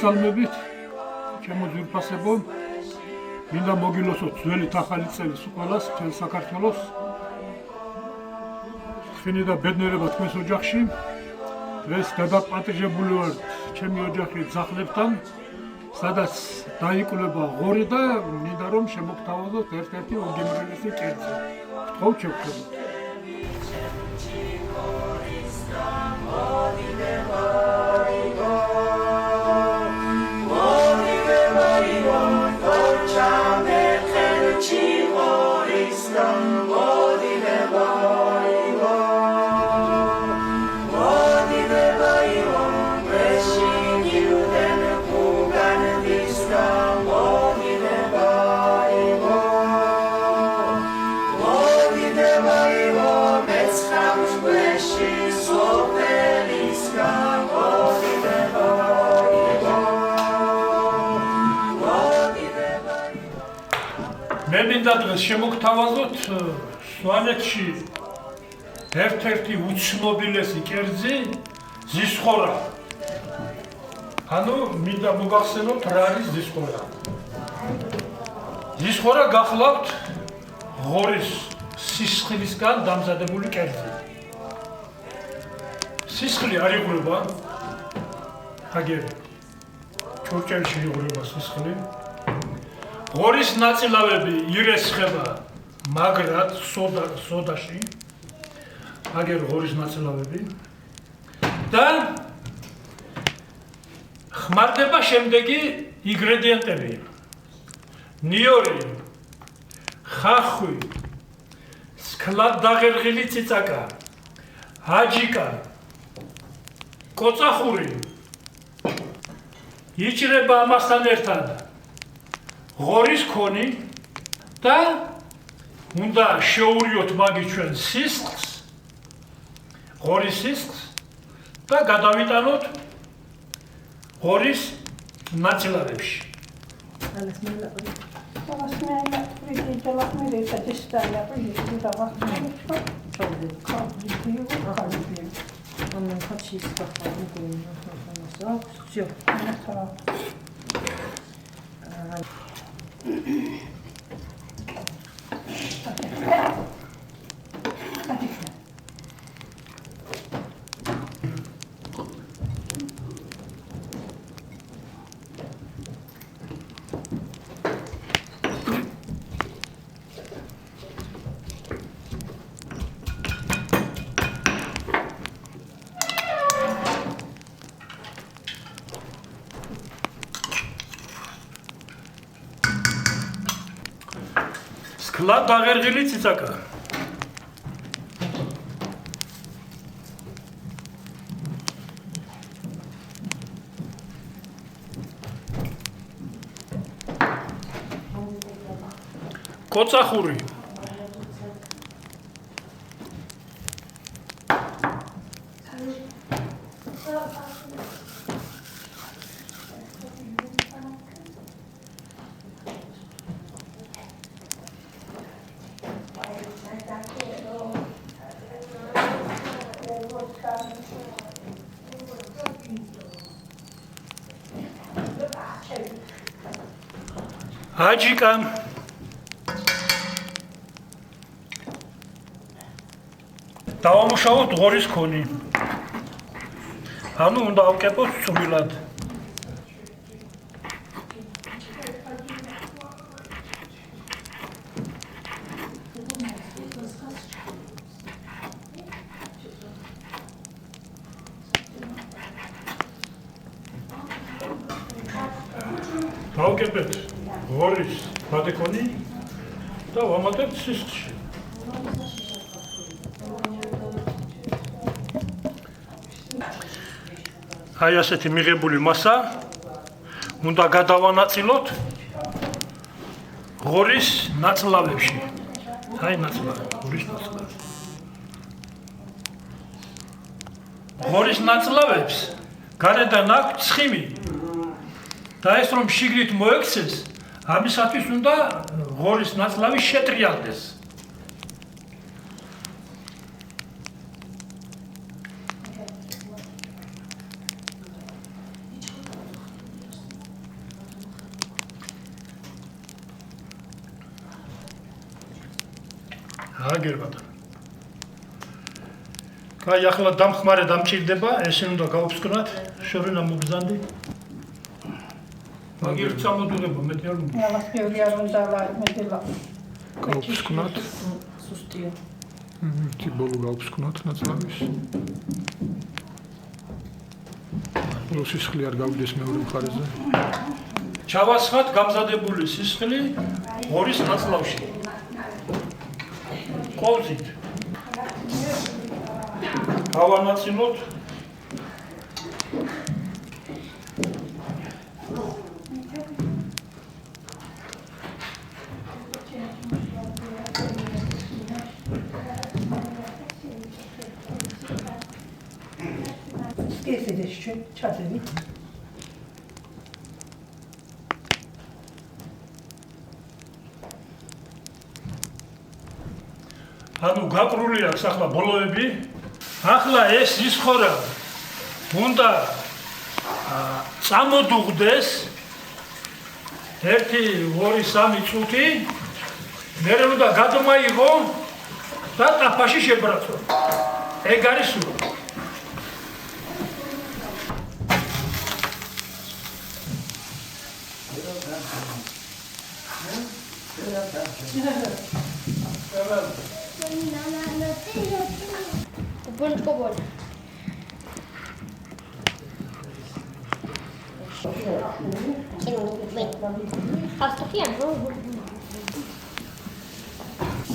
მოგესალმებით, ჩემო ძვირფასებო, მინდა მოგილოცოთ ძველი ახალი წელი ყველას, მთელ საქართველოს. ხენი და ბედნიერება თქვენს ოჯახში. დღეს გადაპატიჟებული ვართ ჩემი ოჯახის ძახლებთან, სადაც დაიკვლება ღორი და მინდა რომ შემოგთავაზოთ ერთ-ერთი უგემრიელესი კერძი. გთხოვთ შეგხვდებით. მე მინდა დღეს შემოგთავაზოთ სვანეთში ერთ-ერთი უცნობილესი კერძი ზისხორა. ანუ მინდა მოგახსენოთ რა არის ზისხორა. ზისხორა გახლავთ ღორის სისხლისგან დამზადებული კერძი. სისხლი არ იღვრება, აგერ ჩურჭელში იღვრება სისხლი. ღორის ნაწილავები ირესხება მაგრად სოდაში, აგერ ღორის ნაწილავები და ხმარდება შემდეგი ინგრედიენტები: ნიორი, ხახვი, სქლად დაღერღილი ციცაკა, აჯიკა, კოწახური. იჭრება ამასთან ერთად ღორის ქონი და უნდა შეურიოთ მაგის ჩვენ სისხლს, ღორის სისხლს და გადავიტანოთ ღორის ნაწილავებში. სქლად დაღერღილი ციცაკა, კოწახური, აჯიკა, დავამუშავოთ ღორის ქონი. ანუ უნდა ავკეპოთ წვრილად. დავკეპეთ ღორის ბადეკონი და ვამატებთ სისხლში. აი ასეთი მიღებული მასა უნდა გადავანაწილოთ ღორის ნაწლავებში. აი ნაწლავი, ღორის ნაწლავი. ღორის ნაწლავებს გარედან აქვს ცხიმი და ეს რომ შიგნით მოექცეს, ამისათვის უნდა ღორის ნაწლავი შეტრიალდეს. გაგერბადა. კაი, ახლა დამხმარე დამჭირდება, ესე უნდა გავუფსკვნათ, შორენა მობრძანდი. მაგერ წამოდუღება მეტი არ უნდა. Nella spioggia non dava metela. გავუფსკვნათ. Sustio. ერთი ბოლო გავუფსკვნათ ნაწლავის. ბოლო სისხლი არ გავიდეს მეორე მხარეზე. ჩავასხათ გამზადებული სისხლი ღორის ნაწლავში. ყოვზით. გავანაწილოთ. ეს ისე ჩადებით. ანუ გაკრული აქვს ახლა ბოლოები. ახლა ეს ისხორა უნდა წამოდუღდეს 1, 2, 3 წუთი. მერე უნდა გადმოიღო და ტაფაში შებრაცო. ეგ არის სულ. Bun.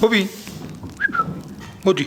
Hobi. Modi.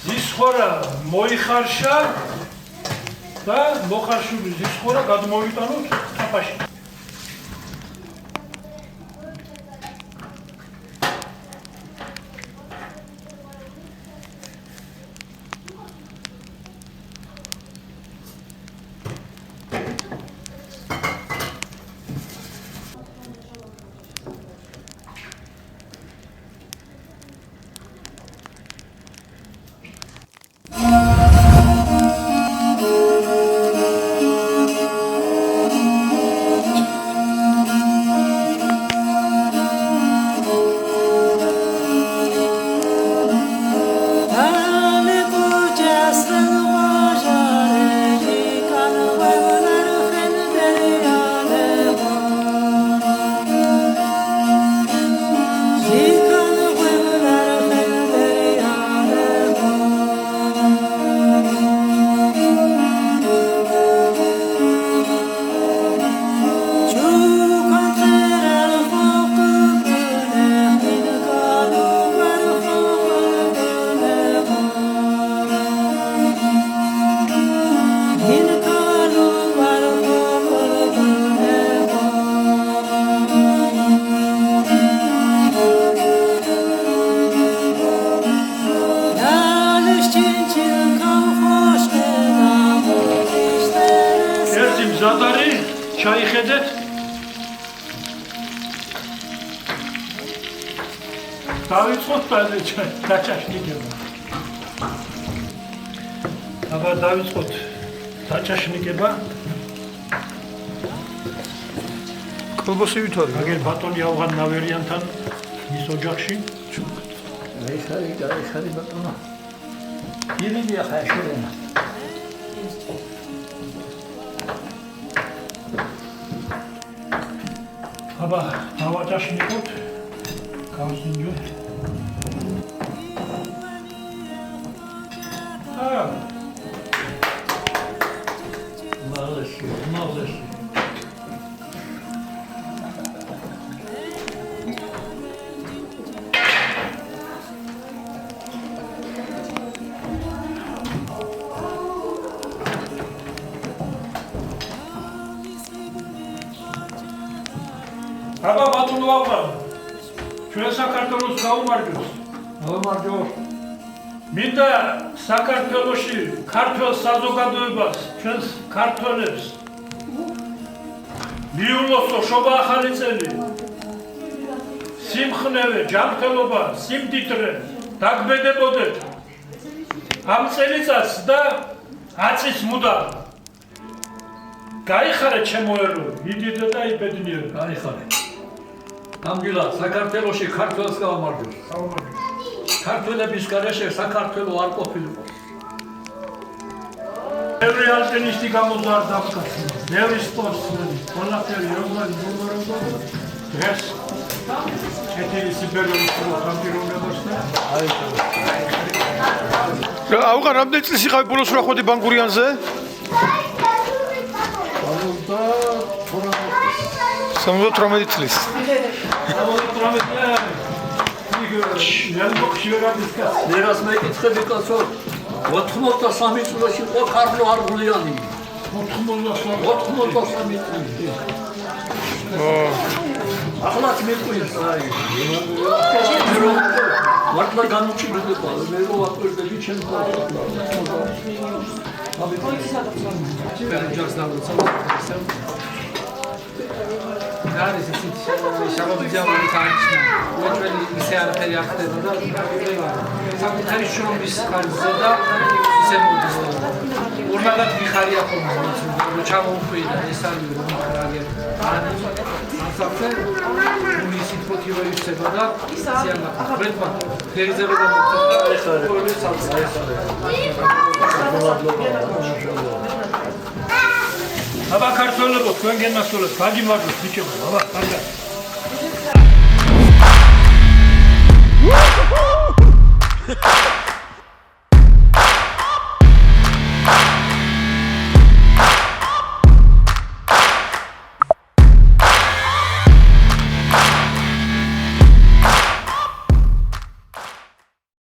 ზისხორა მოიხარშა და მოხარშული ზისხორა გადმოვიტანოთ ტაფაში. ჩაიხედეთ. დავიწყოთ დაჭაშნიკება. აბა დავიწყოთ დაჭაშნიკება. კოლბოსი ვითარი. აგერ ბატონი ავღან ნავერიანთან ის ოჯახში. ეს არის ბატონო. ირიდია ხაშურენა. აბა დავაჭაშნიკოთ. გავსინჯოთ. მაღლესი. აბა ბატონო აღარ ჩვენ საქართველოს გაუმარჯოს. გამარჯო. მინდა საქართველოში ქართულ საზოგადოებას, ჩვენს ქართველებს მიულოცო შობა ახალი წელი. სიმხნევე, ჯანმრთელობა, სიმდიდრე დაგბედებოდეთ ამ წელიწადს და აწის მუდამ. გაიხარე ჩემო ერო, იდიდე და იბედნიერო. გაიხარე. ამგილად საქართველოში ქართველს გამარჯოს. ქართველების გარეშე საქართველო არ ყოფილიყო. ბევრი ალპინისტი გამოზარდა ახლა. ბევრი სპორტსმენი, ყველაფერი რომელი მომაროდა. დღეს ეთერი სიბერული სპორტამპირონებას და აუღარ რამდენი წლის იყავი ბოლოს რა ხვედი ბანგურიანზე? 78 წლის. ნერას მეკითხები კაცო 83 წლში ყო კარლო არღულიანი 83 წლში ახლა მეყვიეს აი მართლა განუჭირდება მე რო ვაკვირდები ჩემს არის ისიც შაბაბიძიანი თანხმი. უეჭველი ისე არაფერი არ ხდება და საკუთარი შრომის ხარჯზე და ისე მოდის. ორმაგად მიხარია ხოლმე რომ ჩამოუხვი და ეს არის რომ აგერ. ასაფე უნი ისიც მოტივირდება და ისიანა. ბრეთმა ფერზე რომ აბა ქართველებო თქვენ გენასწორებს გაგიმარჯვეთ ბიჭებო აბა კარგად